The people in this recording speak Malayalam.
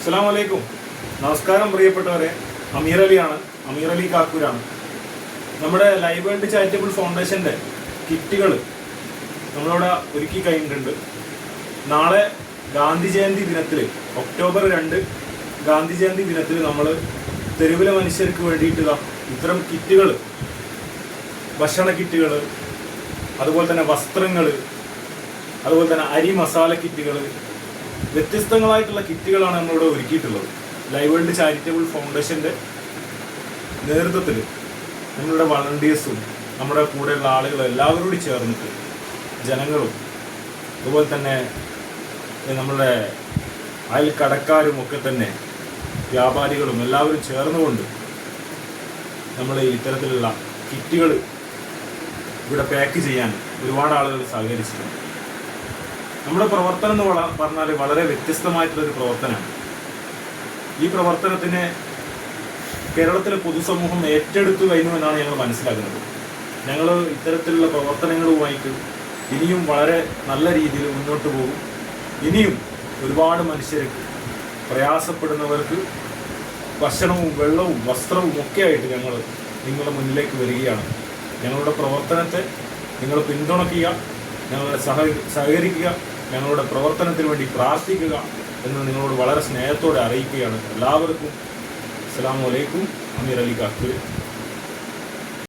അസ്സലാമു അലൈക്കും. നമസ്കാരം പ്രിയപ്പെട്ടവരെ. അമീർ അലിയാണ്, അമീർ അലി കാക്കൂരാണ്. നമ്മുടെ ലൈവ് വേൾഡ് ചാരിറ്റബിൾ ഫൗണ്ടേഷൻ്റെ കിറ്റുകൾ നമ്മളിവിടെ ഒരുക്കി കഴിഞ്ഞിട്ടുണ്ട്. നാളെ ഗാന്ധി ജയന്തി ദിനത്തിൽ, ഒക്ടോബർ 2 ഗാന്ധി ജയന്തി ദിനത്തിൽ നമ്മൾ തെരുവിലെ മനുഷ്യർക്ക് വേണ്ടിയിട്ട് ഇത്തരം കിറ്റുകൾ, ഭക്ഷണ കിറ്റുകൾ, അതുപോലെ തന്നെ വസ്ത്രങ്ങൾ, അതുപോലെ തന്നെ അരി മസാല കിറ്റുകൾ, വ്യത്യസ്തങ്ങളായിട്ടുള്ള കിറ്റുകളാണ് നമ്മളിവിടെ ഒരുക്കിയിട്ടുള്ളത്. ലൈവ് വേൾഡ് ചാരിറ്റബിൾ ഫൗണ്ടേഷൻ്റെ നേതൃത്വത്തിൽ നമ്മളുടെ വളണ്ടിയേഴ്സും നമ്മുടെ കൂടെയുള്ള ആളുകളും എല്ലാവരും കൂടി ചേർന്നിട്ട്, ജനങ്ങളും അതുപോലെ തന്നെ നമ്മുടെ അയൽക്കടക്കാരും ഒക്കെ തന്നെ വ്യാപാരികളും എല്ലാവരും ചേർന്നുകൊണ്ട് നമ്മൾ ഇത്തരത്തിലുള്ള കിറ്റുകൾ ഇവിടെ പാക്ക് ചെയ്യാൻ ഒരുപാട് ആളുകൾ സഹകരിച്ചിട്ടുണ്ട്. നമ്മുടെ പ്രവർത്തനം എന്ന് പറഞ്ഞാൽ വളരെ വ്യത്യസ്തമായിട്ടുള്ളൊരു പ്രവർത്തനമാണ്. ഈ പ്രവർത്തനത്തിന് കേരളത്തിലെ പൊതുസമൂഹം ഏറ്റെടുത്തു കഴിഞ്ഞു എന്നാണ് ഞങ്ങൾ മനസ്സിലാക്കുന്നത്. ഞങ്ങൾ ഇത്തരത്തിലുള്ള പ്രവർത്തനങ്ങളുമായിട്ട് ഇനിയും വളരെ നല്ല രീതിയിൽ മുന്നോട്ട് പോകും. ഇനിയും ഒരുപാട് മനുഷ്യർക്ക്, പ്രയാസപ്പെടുന്നവർക്ക് ഭക്ഷണവും വെള്ളവും വസ്ത്രവും ഒക്കെ ആയിട്ട് ഞങ്ങൾ നിങ്ങളുടെ മുന്നിലേക്ക് വരികയാണ്. ഞങ്ങളുടെ പ്രവർത്തനത്തെ നിങ്ങൾ പിന്തുണയ്ക്കുക, ഞങ്ങളെ സഹകരിക്കുക, ഞങ്ങളുടെ പ്രവർത്തനത്തിന് വേണ്ടി പ്രാർത്ഥിക്കുക എന്ന് നിങ്ങളോട് വളരെ സ്നേഹത്തോടെ അറിയിക്കുകയാണ്. എല്ലാവർക്കും അസ്സലാമു അലൈക്കും. അമീർ അലി കാക്കൂർ.